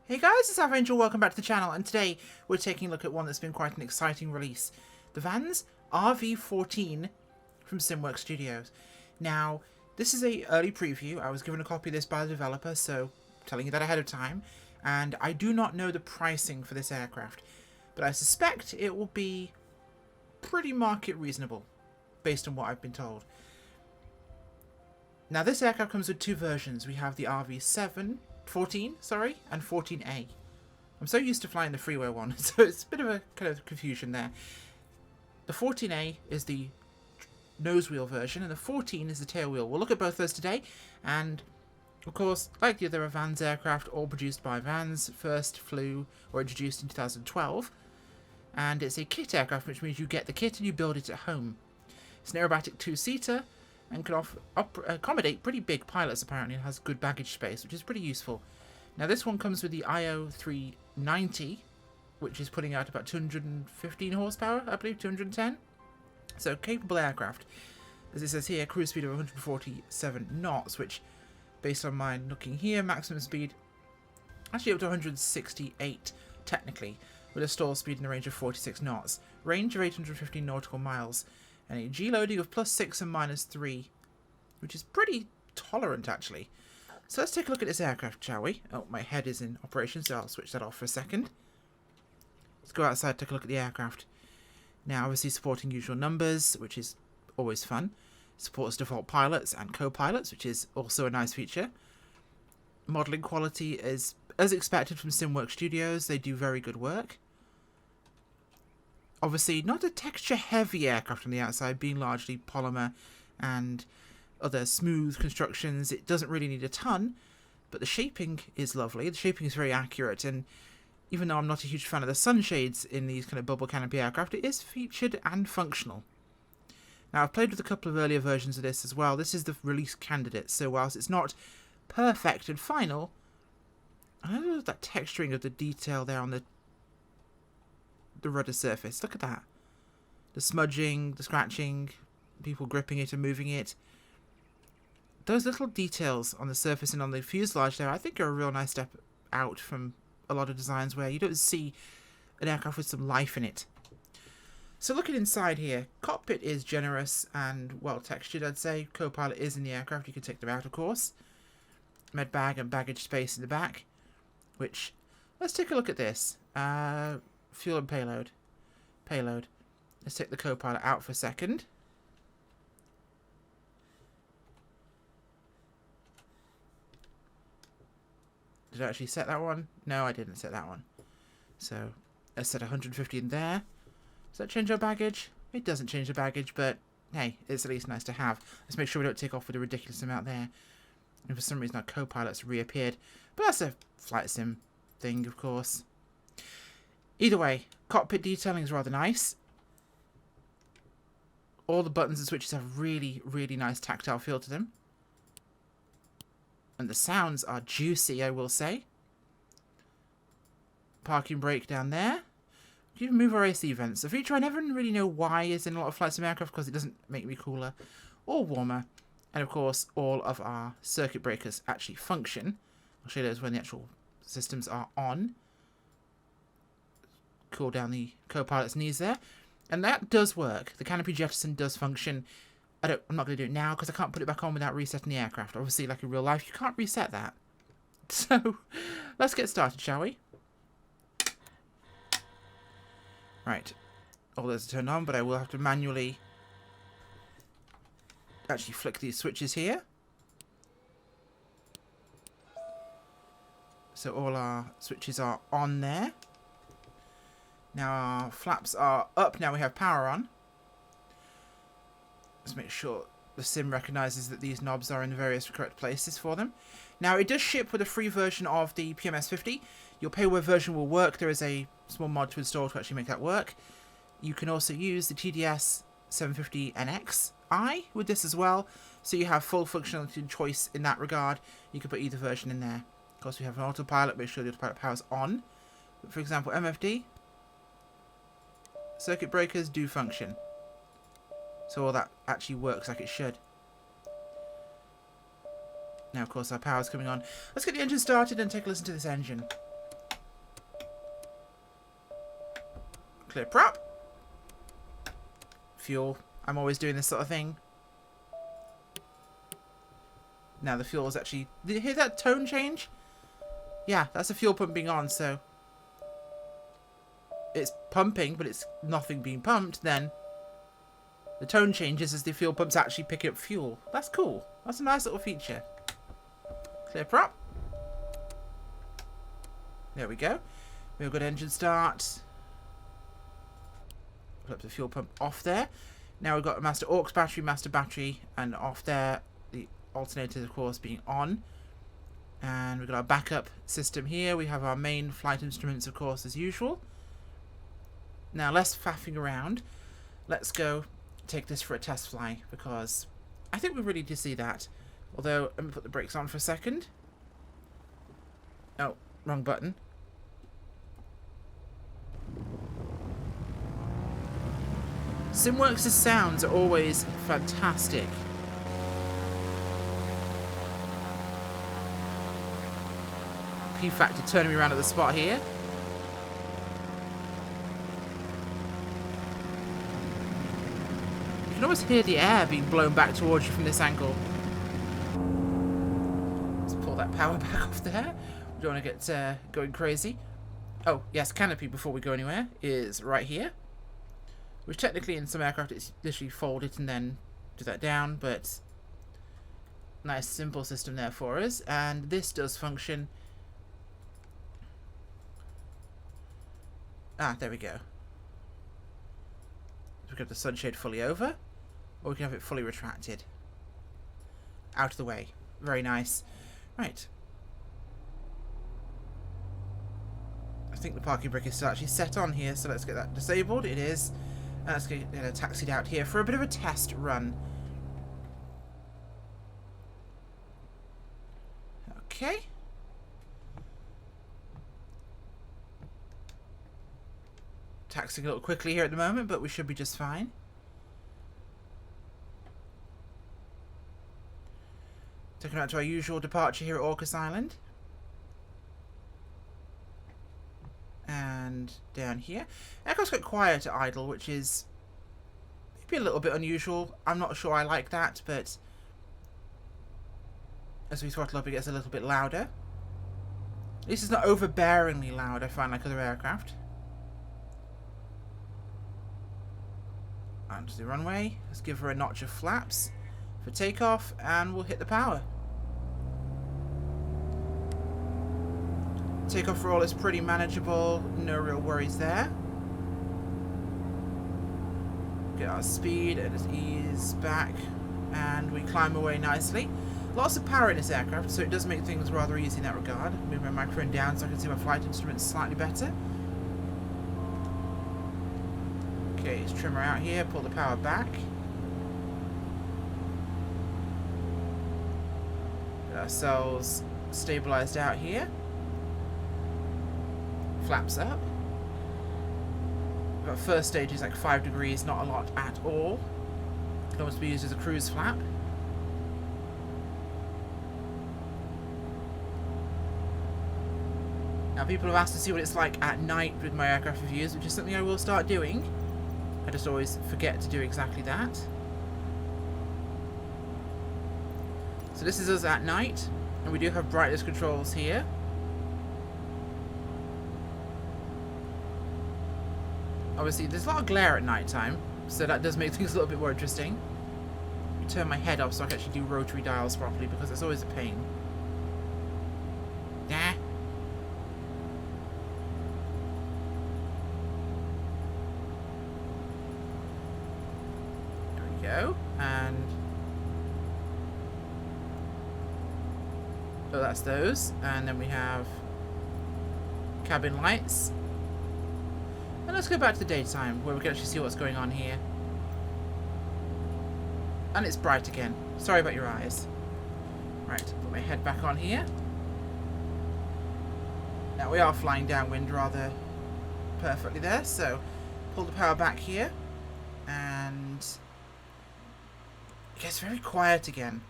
Hey guys, it's Angel. Welcome back to the channel, and today we're taking a look at one that's been quite an exciting release. The Vans RV14 from SimWorks Studios. Now, this is a early preview. I was given a copy of this by the developer, so I'm telling you that ahead of time. And I do not know the pricing for this aircraft, but I suspect it will be pretty market reasonable, based on what I've been told. Now, this aircraft comes with two versions. We have the RV14, and 14A. I'm so used to flying the freeway one, so it's a bit of a kind of confusion there. The 14A is the nose wheel version, and the 14 is the tail wheel. We'll look at both those today, and of course, like the other Vans aircraft, all produced by Vans, first flew or introduced in 2012, and it's a kit aircraft, which means you get the kit and you build it at home. It's an aerobatic two-seater, and can accommodate pretty big pilots, apparently, and has good baggage space, which is pretty useful. Now, this one comes with the IO390, which is putting out about 215 horsepower, I believe, 210. So, capable aircraft. As it says here, cruise speed of 147 knots, which, based on my looking here, maximum speed, actually up to 168, technically, with a stall speed in the range of 46 knots. Range of 815 nautical miles. And a G-loading of +6 and -3, which is pretty tolerant, actually. So let's take a look at this aircraft, shall we? Oh, my head is in operation, so I'll switch that off for a second. Let's go outside and take a look at the aircraft. Now, obviously supporting usual numbers, which is always fun. Supports default pilots and co-pilots, which is also a nice feature. Modelling quality is as expected from SimWorks Studios. They do very good work. Obviously, not a texture-heavy aircraft on the outside, being largely polymer and other smooth constructions. It doesn't really need a ton, but the shaping is lovely. The shaping is very accurate, and even though I'm not a huge fan of the sunshades in these kind of bubble canopy aircraft, it is featured and functional. Now, I've played with a couple of earlier versions of this as well. This is the release candidate, so whilst it's not perfect and final, I love that texturing of the detail there on the rudder surface. Look at that. The smudging, the scratching, people gripping it and moving it. Those little details on the surface and on the fuselage there, I think, are a real nice step out from a lot of designs where you don't see an aircraft with some life in it. So looking inside here, cockpit is generous and well textured, I'd say. Co-pilot is in the aircraft. You can take them out, of course. Med bag and baggage space in the back, which, let's take a look at this. Fuel and payload. Let's take the co-pilot out for a second. Did I actually set that one? No, I didn't set that one. So, let's set 150 in there. Does that change our baggage? It doesn't change the baggage, but hey, it's at least nice to have. Let's make sure we don't take off with a ridiculous amount there. And for some reason our co-pilot's reappeared. But that's a flight sim thing, of course. Either way, cockpit detailing is rather nice. All the buttons and switches have really, really nice tactile feel to them. And the sounds are juicy, I will say. Parking brake down there. We can even move our AC vents. A feature I never really know why is in a lot of flight sim aircraft, because it doesn't make me cooler or warmer. And of course, all of our circuit breakers actually function. I'll show you those when the actual systems are on. Cool down the co-pilot's knees there, and that does work. The canopy jettison does function. I'm not going to do it now because I can't put it back on without resetting the aircraft. Obviously, like in real life, you can't reset that. So let's get started, shall we? Right, all those are turned on, but I will have to manually actually flick these switches here. So all our switches are on there. Now our flaps are up, now we have power on. Let's make sure the sim recognises that these knobs are in the various correct places for them. Now it does ship with a free version of the PMS50. Your payware version will work. There is a small mod to install to actually make that work. You can also use the TDS 750NXi with this as well. So you have full functionality and choice in that regard. You can put either version in there. Of course, we have an autopilot. Make sure the autopilot power's on. But for example, MFD. Circuit breakers do function. So all that actually works like it should. Now, of course, our power's coming on. Let's get the engine started and take a listen to this engine. Clear prop. Fuel. I'm always doing this sort of thing. Now the fuel is actually... Did you hear that tone change? Yeah, that's the fuel pump being on, so... It's pumping, but it's nothing being pumped, then... The tone changes as the fuel pump's actually picking up fuel. That's cool. That's a nice little feature. Clear prop. There we go. Real good engine start. Put the fuel pump off there. Now we've got a master aux battery, and off there the alternators, of course, being on. And we've got our backup system here. We have our main flight instruments, of course, as usual. Now, less faffing around. Let's go take this for a test fly, because I think we really do see that. Although, let me put the brakes on for a second. Oh, wrong button. SimWorks' sounds are always fantastic. P-Factor turning me around at the spot here. You can almost hear the air being blown back towards you from this angle. Let's pull that power back off there. We don't want to get going crazy. Oh, yes, canopy, before we go anywhere, is right here. Which technically in some aircraft it's literally fold it and then do that down, but nice simple system there for us. And this does function. Ah, there we go. We can have the sunshade fully over, or we can have it fully retracted. Out of the way. Very nice. Right. I think the parking brake is still actually set on here, so let's get that disabled. It is. Let's get taxied out here for a bit of a test run. Okay. Taxiing a little quickly here at the moment, but we should be just fine. Taking out to our usual departure here at Orcas Island. And down here. Aircraft's quite quiet at idle, which is maybe a little bit unusual. I'm not sure I like that, but as we throttle up it gets a little bit louder. At least it's not overbearingly loud, I find, like other aircraft. Onto the runway. Let's give her a notch of flaps for takeoff, and we'll hit the power. Takeoff roll is pretty manageable, no real worries there. Get our speed and just ease back, and we climb away nicely. Lots of power in this aircraft, so it does make things rather easy in that regard. Move my microphone down so I can see my flight instruments slightly better. Okay, let's trim her out here, pull the power back. Get ourselves stabilized out here. Flaps up. Our first stage is like 5 degrees, not a lot at all. Can almost be used as a cruise flap. Now people have asked to see what it's like at night with my aircraft reviews, which is something I will start doing. I just always forget to do exactly that. So this is us at night, and we do have brightness controls here. Obviously, there's a lot of glare at night time, so that does make things a little bit more interesting. I turn my head up so I can actually do rotary dials properly, because it's always a pain. Nah. There we go, and so that's those, and then we have cabin lights. And let's go back to the daytime, where we can actually see what's going on here. And it's bright again. Sorry about your eyes. Right, put my head back on here. Now we are flying downwind rather perfectly there, so pull the power back here. And it gets very quiet again.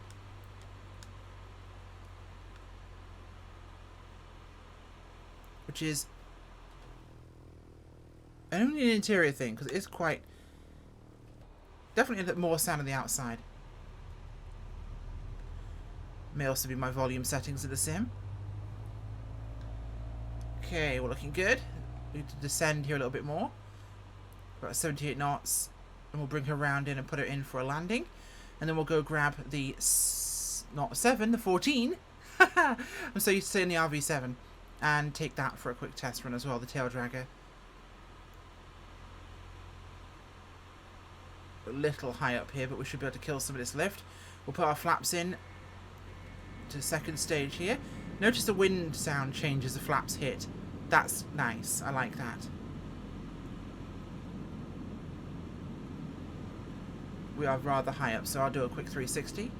Which is only an interior thing, because it is quite... Definitely a bit more sound on the outside. May also be my volume settings of the sim. Okay, we're looking good. We need to descend here a little bit more. We're at 78 knots. And we'll bring her round in and put her in for a landing. And then we'll go grab the... not 7, the 14. I'm so used to saying the RV7. And take that for a quick test run as well, the tail dragger. A little high up here, but we should be able to kill some of this lift. We'll put our flaps in to the second stage here. Notice the wind sound changes the flaps hit. That's nice. I like that. We are rather high up, so I'll do a quick 360.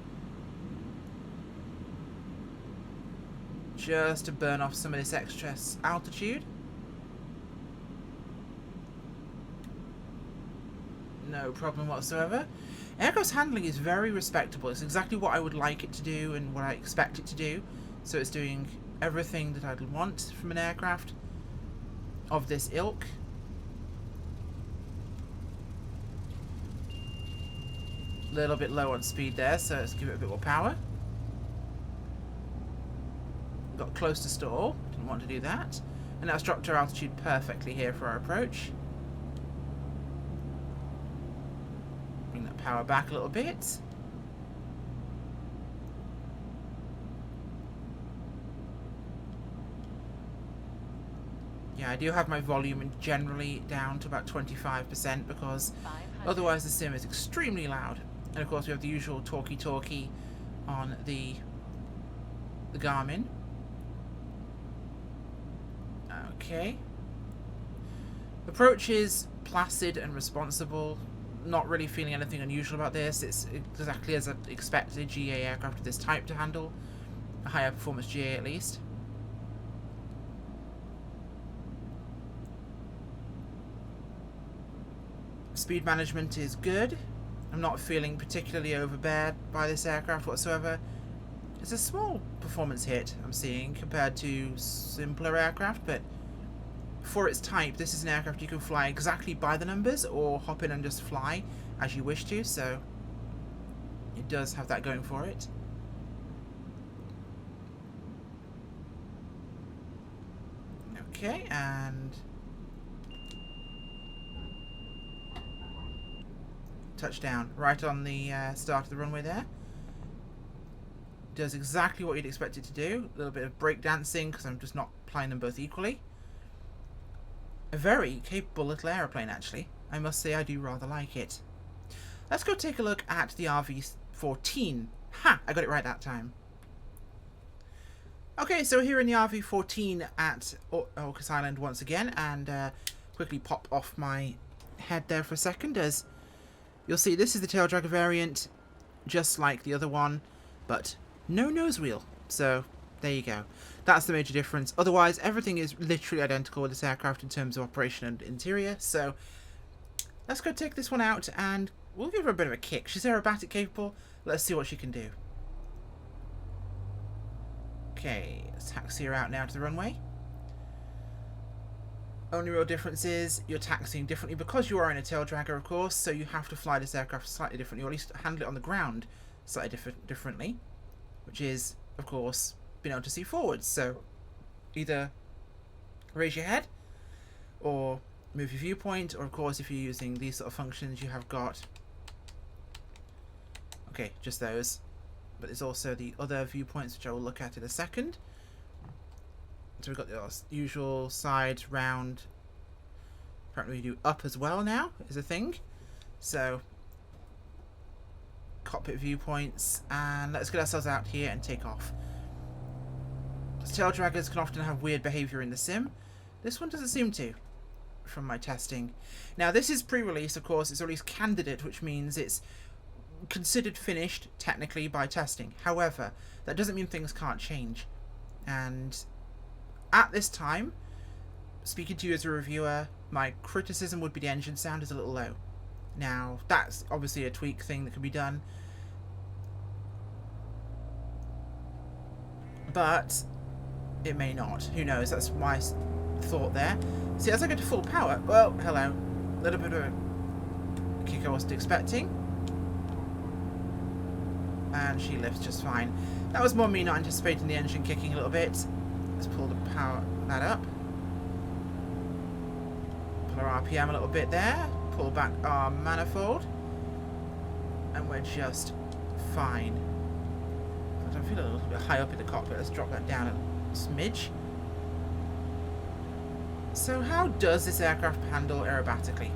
Just to burn off some of this extra altitude. No problem whatsoever. Aircraft's handling is very respectable. It's exactly what I would like it to do and what I expect it to do. So it's doing everything that I'd want from an aircraft of this ilk. A little bit low on speed there, so let's give it a bit more power. Got close to stall. Didn't want to do that. And that's dropped our altitude perfectly here for our approach. Bring that power back a little bit. Yeah, I do have my volume generally down to about 25% because otherwise the sim is extremely loud. And of course we have the usual talkie on the Garmin. Okay. Approach is placid and responsible. Not really feeling anything unusual about this. It's exactly as I'd expect a GA aircraft of this type to handle. A higher performance GA at least. Speed management is good. I'm not feeling particularly overbeared by this aircraft whatsoever. It's a small performance hit I'm seeing compared to simpler aircraft, but for its type, this is an aircraft you can fly exactly by the numbers or hop in and just fly as you wish to, so it does have that going for it. Okay, and touchdown right on the start of the runway there. Does exactly what you'd expect it to do. A little bit of break dancing because I'm just not applying them both equally. A very capable little aeroplane, actually. I must say I do rather like it. Let's go take a look at the RV-14. Ha! I got it right that time. Okay, so here in the RV-14 at Orcas Island once again, and quickly pop off my head there for a second, as you'll see this is the tail dragger variant, just like the other one, but no nose wheel. So there you go. That's the major difference. Otherwise, everything is literally identical with this aircraft in terms of operation and interior. So let's go take this one out and we'll give her a bit of a kick. She's aerobatic capable. Let's see what she can do. Okay, let's taxi her out now to the runway. Only real difference is you're taxiing differently because you are in a tail dragger, of course, so you have to fly this aircraft slightly differently, or at least handle it on the ground slightly differently, which is, of course, being able to see forwards. So either raise your head or move your viewpoint, or of course if you're using these sort of functions you have got, okay, just those, but there's also the other viewpoints which I will look at in a second. So we've got the usual side, round, apparently we do up as well now is a thing. So cockpit viewpoints, and let's get ourselves out here and take off. Tail draggers can often have weird behaviour in the sim. This one doesn't seem to, from my testing. Now this is pre-release, of course, it's release candidate, which means it's considered finished technically by testing. However, that doesn't mean things can't change. And at this time, speaking to you as a reviewer, my criticism would be the engine sound is a little low. Now, that's obviously a tweak thing that can be done. But it may not. Who knows? That's my thought there. See, as I go to full power, well, hello. A little bit of a kick I wasn't expecting. And she lifts just fine. That was more me not anticipating the engine kicking a little bit. Let's pull the power that up. Pull our RPM a little bit there. Pull back our manifold. And we're just fine. I'm feeling a little bit high up in the cockpit. Let's drop that down a smidge. So how does this aircraft handle aerobatically?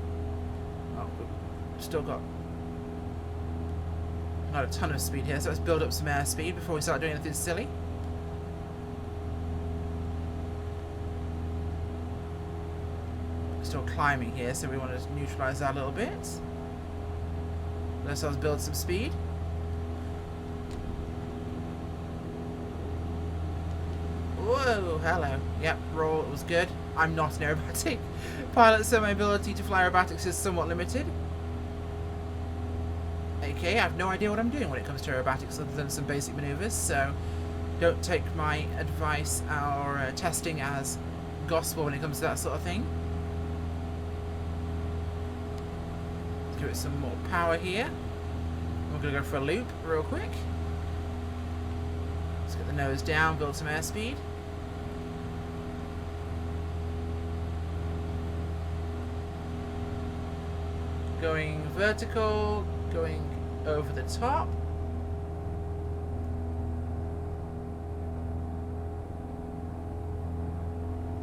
Oh, we've still got not a ton of speed here, so let's build up some airspeed before we start doing anything silly. We're still climbing here, so we want to neutralise that a little bit. Let ourselves build some speed. Whoa, hello. Yep, roll, it was good. I'm not an aerobatic pilot, so my ability to fly aerobatics is somewhat limited. Okay, I have no idea what I'm doing when it comes to aerobatics other than some basic maneuvers, so don't take my advice or testing as gospel when it comes to that sort of thing. Let's give it some more power here. We're going to go for a loop real quick. Let's get the nose down, build some airspeed. Going vertical, going over the top.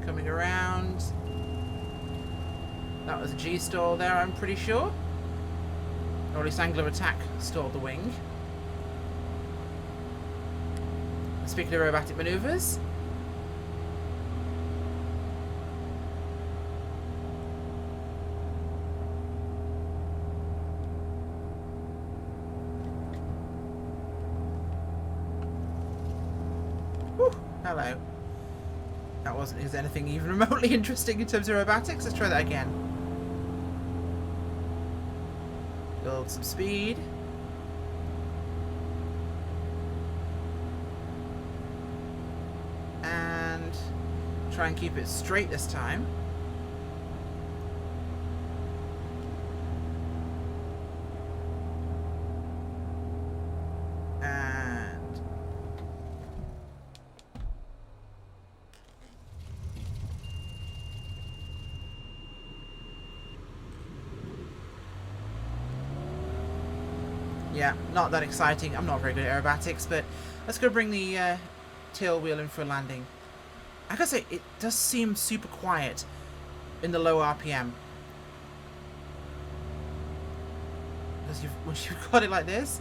Coming around. That was a G-stall there, I'm pretty sure. Or at least angle of attack stalled the wing. Speaking of aerobatic maneuvers. Hello. That wasn't anything even remotely interesting in terms of aerobatics. Let's try that again. Build some speed. And try and keep it straight this time. Yeah, not that exciting. I'm not very good at aerobatics, but let's go bring the tail wheel in for a landing. I gotta say, it does seem super quiet in the low RPM. Because once you've got it like this,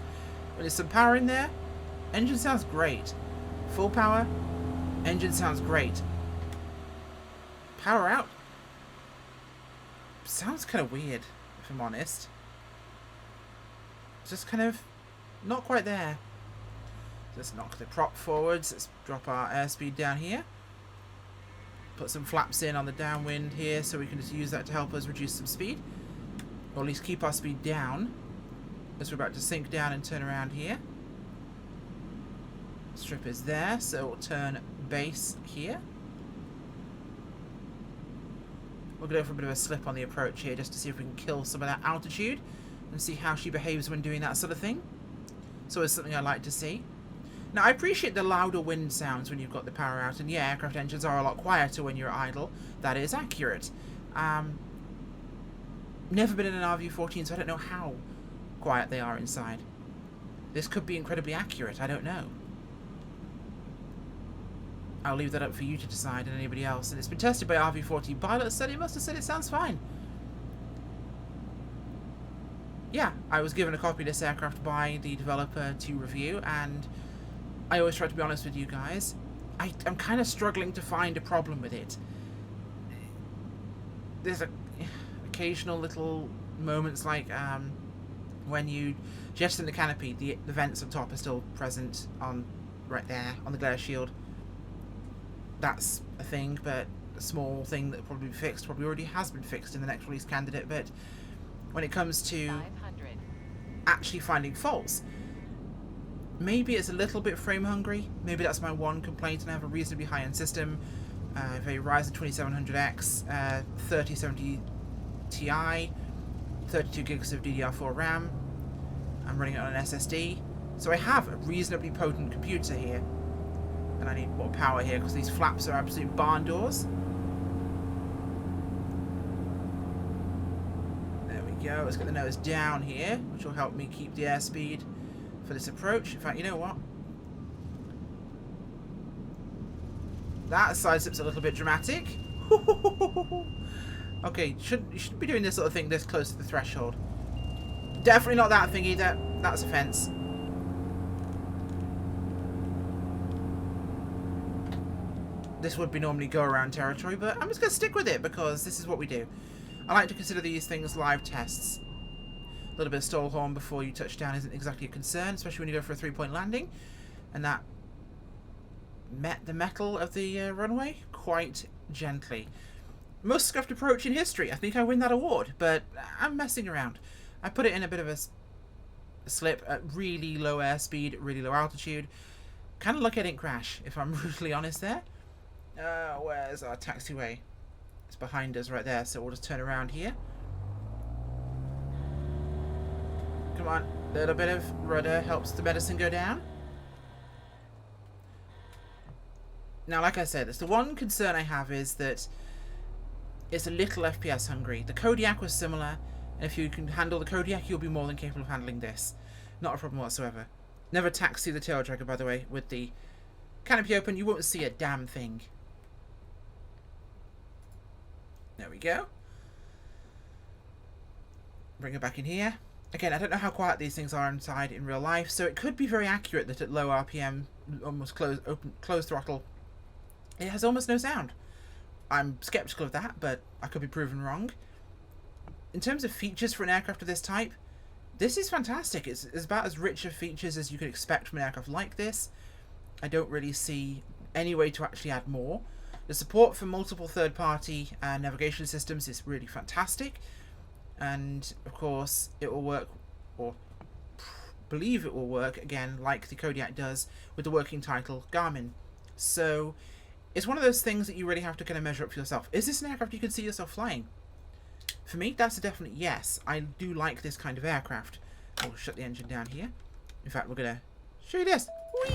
when there's some power in there, engine sounds great. Full power, engine sounds great. Power out sounds kind of weird, if I'm honest. Just kind of not quite there. Let's knock the prop forwards. Let's drop our airspeed down here. Put some flaps in on the downwind here so we can just use that to help us reduce some speed. Or at least keep our speed down as we're about to sink down and turn around here. Strip is there, so we'll turn base here. We'll go for a bit of a slip on the approach here just to see if we can kill some of that altitude and see how she behaves when doing that sort of thing. So it's something I like to see. Now, I appreciate the louder wind sounds when you've got the power out, and yeah, aircraft engines are a lot quieter when you're idle. That is accurate. Never been in an RV-14, so I don't know how quiet they are inside. This could be incredibly accurate, I don't know. I'll leave that up for you to decide and anybody else. And it's been tested by RV-14 pilots, so he must have said it sounds fine. Yeah, I was given a copy of this aircraft by the developer to review, and I always try to be honest with you guys. I'm kind of struggling to find a problem with it. There's occasional little moments like when you jettison the canopy, the vents on top are still present on right there on the glare shield. That's a thing, but a small thing that probably be fixed, probably already has been fixed in the next release candidate. But when it comes to actually finding faults, maybe it's a little bit frame hungry. Maybe that's my one complaint, and I have a reasonably high-end system. a Ryzen 2700X 3070 Ti, 32 gigs of DDR4 RAM. I'm running it on an SSD. So I have a reasonably potent computer here. And I need more power here because these flaps are absolute barn doors. There we go. Let's get the nose down here, which will help me keep the airspeed for this approach. In fact, you know what? That side step's a little bit dramatic. Okay, you shouldn't be doing this sort of thing this close to the threshold. Definitely not that thing either. That's a fence. This would be normally go around territory, but I'm just going to stick with it because this is what we do. I like to consider these things live tests. A little bit of stall horn before you touch down isn't exactly a concern, especially when you go for a 3-point landing. And that met the metal of the runway quite gently. Most scuffed approach in history. I think I win that award, but I'm messing around. I put it in a bit of a slip at really low airspeed, really low altitude. Kind of lucky I didn't crash, if I'm brutally honest there. Where's our taxiway? It's behind us right there, so we'll just turn around here. Come on, a little bit of rudder helps the medicine go down. Now, like I said, it's the one concern I have is that it's a little FPS hungry. The Kodiak was similar, and if you can handle the Kodiak, you'll be more than capable of handling this. Not a problem whatsoever. Never taxi the tail dragger, by the way, with the canopy open. You won't see a damn thing. There we go. Bring it back in here. Again, I don't know how quiet these things are inside in real life, so it could be very accurate that at low RPM, almost closed throttle, it has almost no sound. I'm skeptical of that, but I could be proven wrong. In terms of features for an aircraft of this type, this is fantastic. It's about as rich of features as you could expect from an aircraft like this. I don't really see any way to actually add more. The support for multiple third-party navigation systems is really fantastic. And, of course, it will work, or believe it will work, again, like the Kodiak does, with the working title Garmin. So, it's one of those things that you really have to kind of measure up for yourself. Is this an aircraft you can see yourself flying? For me, that's a definite yes. I do like this kind of aircraft. I'll shut the engine down here. In fact, we're going to show you this. Whee!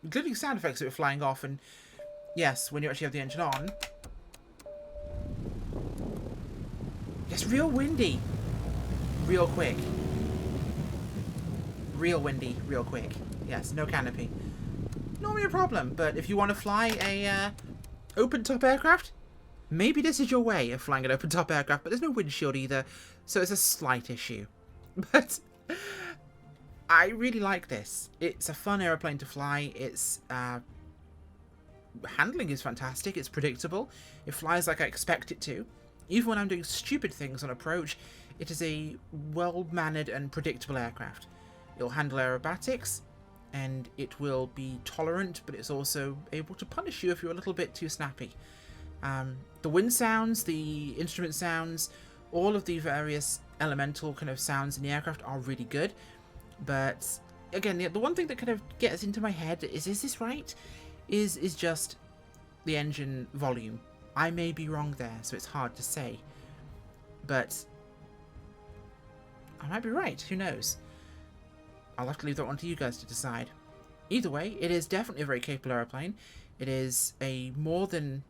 Including sound effects of it flying off, and yes, when you actually have the engine on, it's real windy, real quick. Real windy, real quick. Yes, no canopy. Not really a problem, but if you want to fly a open-top aircraft, maybe this is your way of flying an open-top aircraft, but there's no windshield either, so it's a slight issue. But I really like this. It's a fun aeroplane to fly. It's handling is fantastic. It's predictable. It flies like I expect it to. Even when I'm doing stupid things on approach, it is a well-mannered and predictable aircraft. It'll handle aerobatics, and it will be tolerant, but it's also able to punish you if you're a little bit too snappy. The wind sounds, the instrument sounds, all of the various elemental kind of sounds in the aircraft are really good. But again, the one thing that kind of gets into my head is this right? Is just the engine volume. I may be wrong there, so it's hard to say. But I might be right, who knows? I'll have to leave that one to you guys to decide. Either way, it is definitely a very capable aeroplane. It is a more than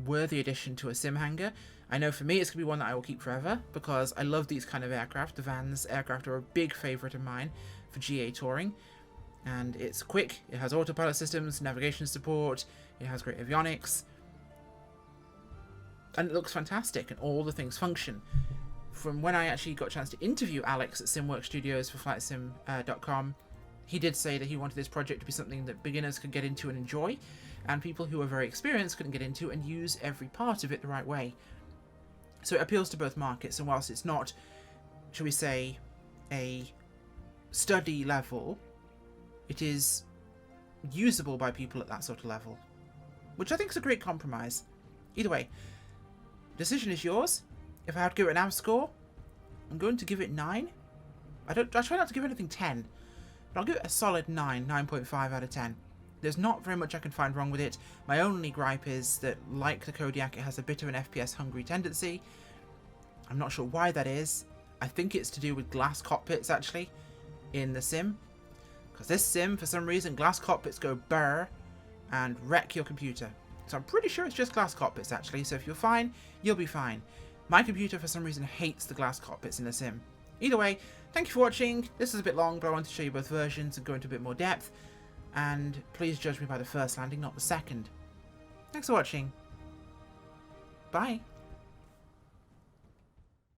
worthy addition to a sim hangar. I know for me it's going to be one that I will keep forever because I love these kind of aircraft. The Vans aircraft are a big favourite of mine for GA touring. And it's quick, it has autopilot systems, navigation support, it has great avionics. And it looks fantastic and all the things function. From when I actually got a chance to interview Alex at SimWorks Studios for FlightSim.com, he did say that he wanted this project to be something that beginners could get into and enjoy, and people who are very experienced couldn't get into and use every part of it the right way. So it appeals to both markets, and whilst it's not, shall we say, a study level, it is usable by people at that sort of level, which I think is a great compromise. Either way, decision is yours. If I had to give it an AV score, I'm going to give it 9. I try not to give anything 10, but I'll give it a solid 9, 9.5 out of 10. There's not very much I can find wrong with it. My only gripe is that, like the Kodiak, it has a bit of an FPS hungry tendency. I'm not sure why that is. I think it's to do with glass cockpits, actually, in the sim. Because this sim, for some reason, glass cockpits go burr and wreck your computer. So I'm pretty sure it's just glass cockpits, actually. So if you're fine, you'll be fine. My computer, for some reason, hates the glass cockpits in the sim. Either way, thank you for watching. This is a bit long, but I wanted to show you both versions and go into a bit more depth. And please judge me by the first landing, not the second. Thanks for watching. Bye.